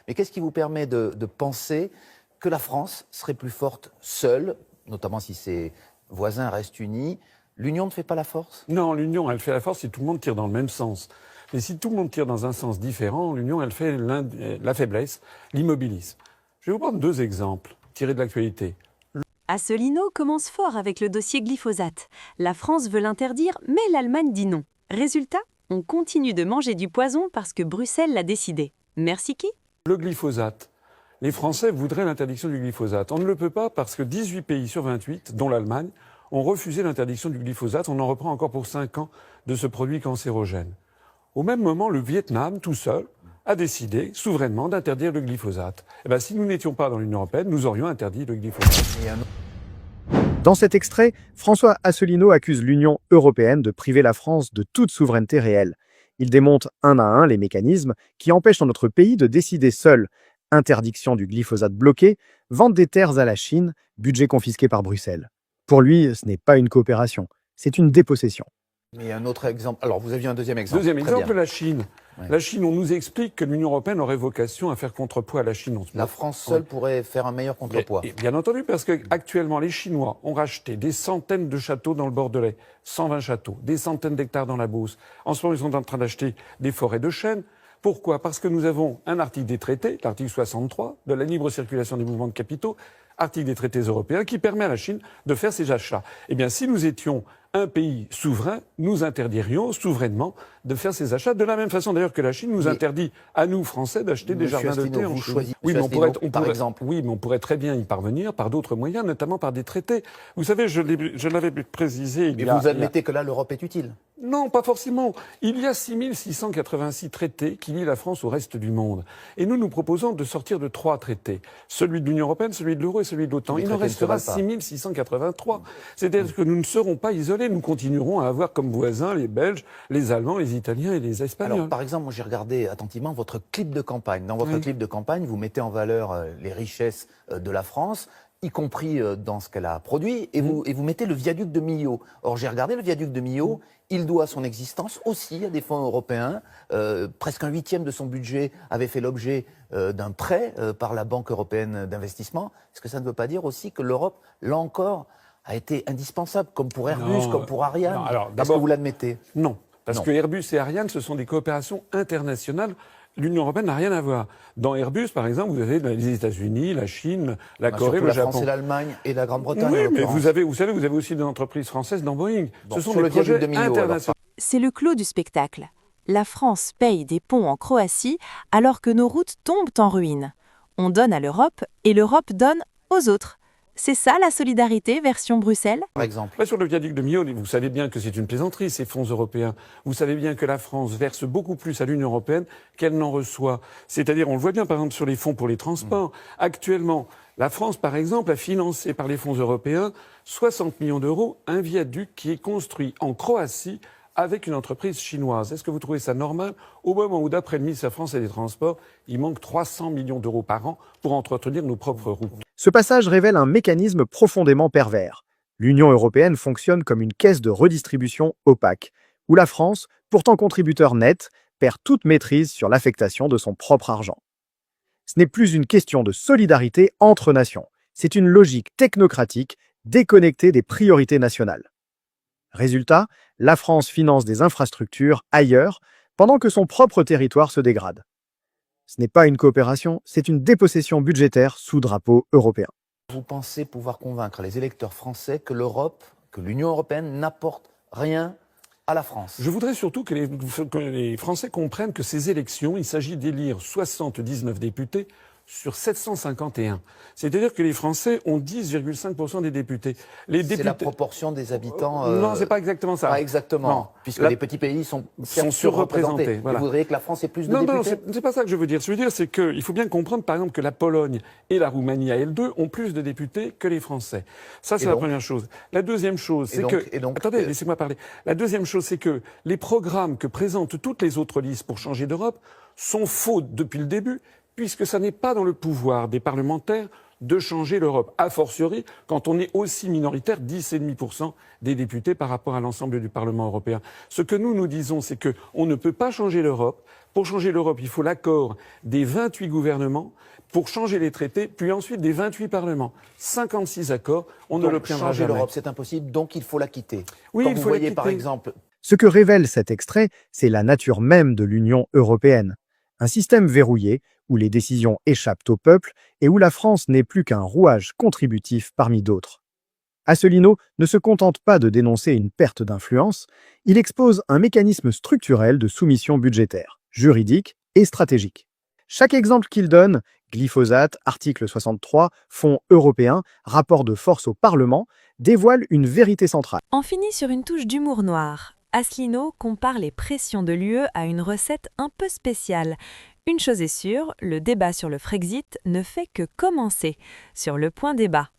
Mais qu'est-ce qui vous permet de penser que la France serait plus forte seule, notamment si ses voisins restent unis? L'union ne fait pas la force? Non, l'union, elle fait la force si tout le monde tire dans le même sens. Mais si tout le monde tire dans un sens différent, l'union, elle fait la faiblesse, l'immobilisme. Je vais vous prendre 2 exemples tirés de l'actualité. Asselineau commence fort avec le dossier glyphosate. La France veut l'interdire, mais l'Allemagne dit non. Résultat, on continue de manger du poison parce que Bruxelles l'a décidé. Merci qui? Le glyphosate. Les Français voudraient l'interdiction du glyphosate. On ne le peut pas parce que 18 pays sur 28, dont l'Allemagne, ont refusé l'interdiction du glyphosate. On en reprend encore pour 5 ans de ce produit cancérogène. Au même moment, le Vietnam, tout seul, a décidé souverainement d'interdire le glyphosate. Eh bien, si nous n'étions pas dans l'Union européenne, nous aurions interdit le glyphosate. Dans cet extrait, François Asselineau accuse l'Union européenne de priver la France de toute souveraineté réelle. Il démonte un à un les mécanismes qui empêchent notre pays de décider seul. Interdiction du glyphosate bloqué, vente des terres à la Chine, budget confisqué par Bruxelles. Pour lui, ce n'est pas une coopération, c'est une dépossession. Mais un autre exemple. Alors, vous aviez un deuxième exemple. Deuxième Très exemple, bien. la Chine. Ouais. La Chine, on nous explique que l'Union européenne aurait vocation à faire contrepoids à la Chine. La France seule pourrait faire un meilleur contrepoids. Et bien entendu, parce qu'actuellement, les Chinois ont racheté des centaines de châteaux dans le Bordelais, 120 châteaux, des centaines d'hectares dans la Beauce. En ce moment, ils sont en train d'acheter des forêts de chênes. Pourquoi? Parce que nous avons un article des traités, l'article 63, de la libre circulation des mouvements de capitaux, article des traités européens, qui permet à la Chine de faire ses achats. Eh bien, si nous étions un pays souverain, nous interdirions souverainement de faire ses achats, de la même façon d'ailleurs que la Chine nous interdit à nous, Français, d'acheter des jardins de thé en Chine. Oui, mais on pourrait très bien y parvenir par d'autres moyens, notamment par des traités. Vous savez, je l'avais précisé. Mais vous admettez que là, l'Europe est utile? Non, pas forcément. Il y a 6686 traités qui lient la France au reste du monde. Et nous proposons de sortir de 3 traités. Celui de l'Union européenne, celui de l'euro et celui de l'OTAN. Il en restera 6683. C'est-à-dire que nous ne serons pas isolés. Nous continuerons à avoir comme voisins les Belges, les Allemands, les Italiens et les Espagnols. Alors, par exemple, moi, j'ai regardé attentivement votre clip de campagne. Dans votre clip de campagne, vous mettez en valeur les richesses de la France, y compris dans ce qu'elle a produit, et vous mettez le viaduc de Millau. Or, j'ai regardé le viaduc de Millau, il doit son existence aussi à des fonds européens. Presque un 8e de son budget avait fait l'objet d'un prêt par la Banque européenne d'investissement. Est-ce que ça ne veut pas dire aussi que l'Europe, là encore, a été indispensable, comme pour Airbus, comme pour Ariane? Est-ce que vous l'admettez? Non, parce que Airbus et Ariane, ce sont des coopérations internationales. L'Union européenne n'a rien à voir. Dans Airbus, par exemple, vous avez les États-Unis, la Chine, la Corée, le Japon. La France et l'Allemagne et la Grande-Bretagne. Oui, mais vous savez aussi des entreprises françaises dans Boeing. Ce sont des projets internationaux. C'est le clou du spectacle. La France paye des ponts en Croatie alors que nos routes tombent en ruine. On donne à l'Europe et l'Europe donne aux autres. C'est ça la solidarité version Bruxelles? Par exemple. Sur le viaduc de Millau, vous savez bien que c'est une plaisanterie, ces fonds européens. Vous savez bien que la France verse beaucoup plus à l'Union européenne qu'elle n'en reçoit. C'est-à-dire, on le voit bien par exemple sur les fonds pour les transports. Actuellement, la France, par exemple, a financé par les fonds européens 60 millions d'euros un viaduc qui est construit en Croatie avec une entreprise chinoise. Est-ce que vous trouvez ça normal au moment où, d'après le ministère français des Transports, il manque 300 millions d'euros par an pour entretenir nos propres routes? Ce passage révèle un mécanisme profondément pervers. L'Union européenne fonctionne comme une caisse de redistribution opaque, où la France, pourtant contributeur net, perd toute maîtrise sur l'affectation de son propre argent. Ce n'est plus une question de solidarité entre nations, c'est une logique technocratique déconnectée des priorités nationales. Résultat, la France finance des infrastructures ailleurs, pendant que son propre territoire se dégrade. Ce n'est pas une coopération, c'est une dépossession budgétaire sous drapeau européen. Vous pensez pouvoir convaincre les électeurs français que l'Europe, que l'Union européenne n'apporte rien à la France? Je voudrais surtout que les Français comprennent que ces élections, il s'agit d'élire 79 députés sur 751. C'est-à-dire que les Français ont 10,5% des députés. C'est la proportion des habitants... Non, c'est pas exactement ça. Pas exactement, non. Puisque les petits pays sont surreprésentés. Voilà. Vous voudriez que la France ait plus de députés? Non, c'est pas ça que je veux dire. Ce que je veux dire, c'est qu'il faut bien comprendre, par exemple, que la Pologne et la Roumanie, à elles deux, ont plus de députés que les Français. Ça, c'est la première chose. La deuxième chose, c'est que... Attendez, laissez-moi parler. La deuxième chose, c'est que les programmes que présentent toutes les autres listes pour changer d'Europe sont faux depuis le début, puisque ça n'est pas dans le pouvoir des parlementaires de changer l'Europe, a fortiori quand on est aussi minoritaire, 10,5% des députés par rapport à l'ensemble du Parlement européen. Ce que nous disons, c'est qu'on ne peut pas changer l'Europe. Pour changer l'Europe, il faut l'accord des 28 gouvernements. Pour changer les traités, puis ensuite des 28 parlements. 56 accords, on ne l'obtiendra Changer jamais. l'Europe, c'est impossible, donc il faut la quitter. Oui, Quand il vous faut la voyez, par quitter. exemple, Ce que révèle cet extrait, c'est la nature même de l'Union européenne. Un système verrouillé, où les décisions échappent au peuple et où la France n'est plus qu'un rouage contributif parmi d'autres. Asselineau ne se contente pas de dénoncer une perte d'influence, il expose un mécanisme structurel de soumission budgétaire, juridique et stratégique. Chaque exemple qu'il donne, glyphosate, article 63, fonds européens, rapport de force au Parlement, dévoile une vérité centrale. On finit sur une touche d'humour noir. Asselineau compare les pressions de l'UE à une recette un peu spéciale. Une chose est sûre, le débat sur le Frexit ne fait que commencer. Sur le point débat.